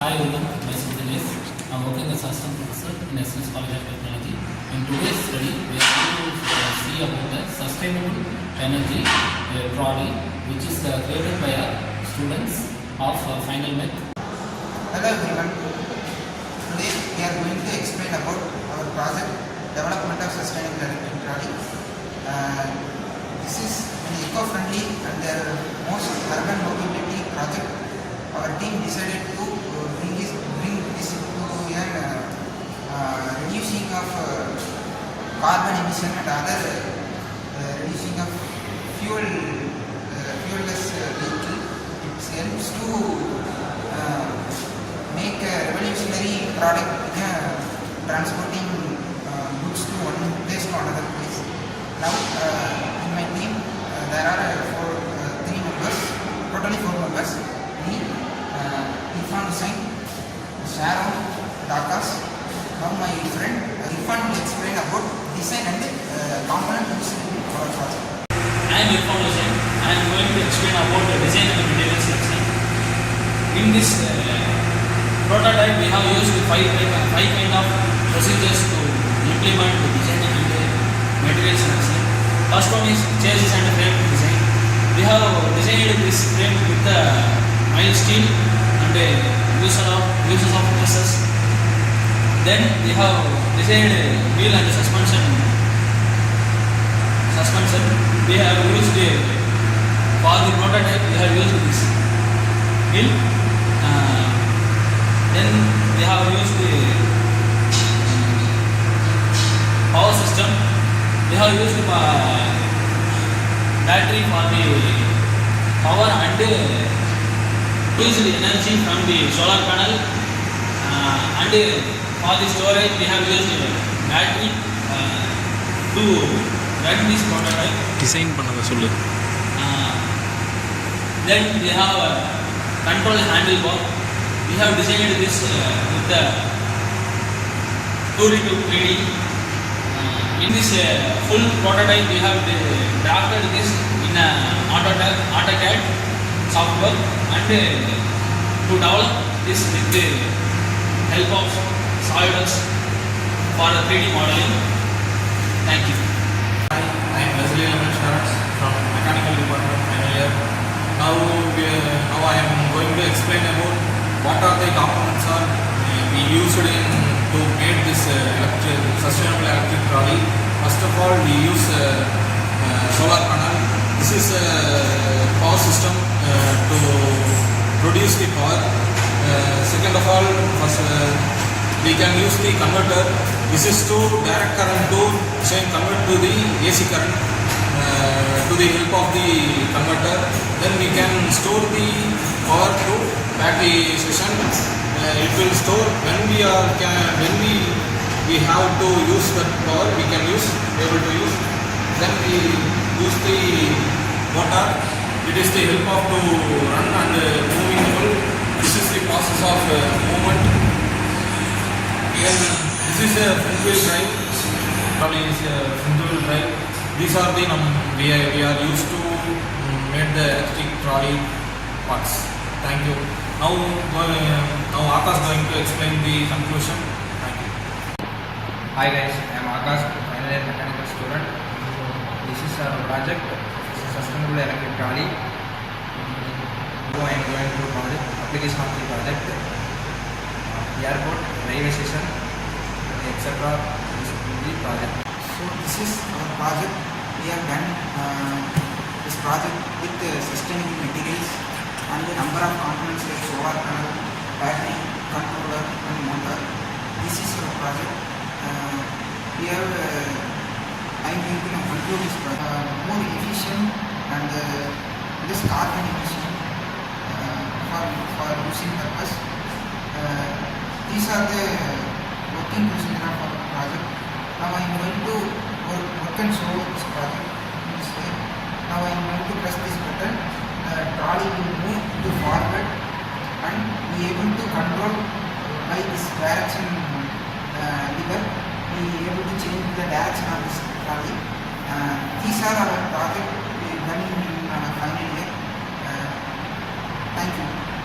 Hi everyone, myself Dinesh. I'm working as assistant professor in SNS College of Technology. In today's study, we are going to see about the sustainable energy trolley, which is created by our students of final math. Hello everyone. Today we are going to explain about our project development of sustainable electric trolley. This is an eco-friendly and most urban mobility project. Our team decided to bring this to reducing of carbon emission and other reducing of fuelless vehicle. It helps to make a revolutionary product in transporting goods to one place to another place. Now in my team there are three members, totally 4 members. Me, Irfan Hussain, Sharon, Dakas. Now my friend Irfan will explain about design and component used in our project. I am Irfan Hussain. I am going to explain about the design and the material selection. In this prototype, we have used five kind of procedures to implement the design and the material selection. First one is chassis and frame design. We have designed this frame with the mild steel and uses of presses. Then we have designed wheel and suspension. We have used for the prototype. We have used this wheel. Then we have used the power system. We have used the battery for the power and used the energy from the solar panel, and for the storage we have used battery to run this prototype. Design பண்ணத சொல்லு. Then we have a control handlebar. We have designed this with the 2D to 3D. In this full prototype we have drafted this in AutoCAD software and to develop this with the help of SolidWorks for the 3D modeling. Thank you. Hi, I am Wesley Sharas from Mechanical Department final year. Now I am going to explain about what are the components we used to make this sustainable electric trolley. First of all, we use solar panel. This is a power system to produce the power. Second of all, we can use the converter. This is to direct current to convert to the AC current to the help of the converter. Then we can store the power to battery session. It will store when we have to use that power. We can able to use. Then we use the motor. It is the help of to run and moving the wheel. This is the process of movement. This is a front wheel drive. Trolley is a front wheel drive. These are the we are used to make the electric trolley parts. Thank you. Now Akash going to explain the conclusion. Thank you. Hi guys, I am Akash, final year mechanical student. This is our project, sustainable electric trolley. I am going to project application of the project, airport, railway station, etc. This will be the project. So this is our project. We have done this project with sustainable materials and the number of components like solar panel, battery, controller and motor. This is our project. I am going to conclude this project. More efficient and less carbon emission for using purpose. These are the working procedure of our project. Now I am going to work and show this project in this way. Now I am going to press this button. The trolley will move to forward and be able to control by this direction lever. Be able to change the direction of this trolley. These are our project we are running in our final year. Thank you.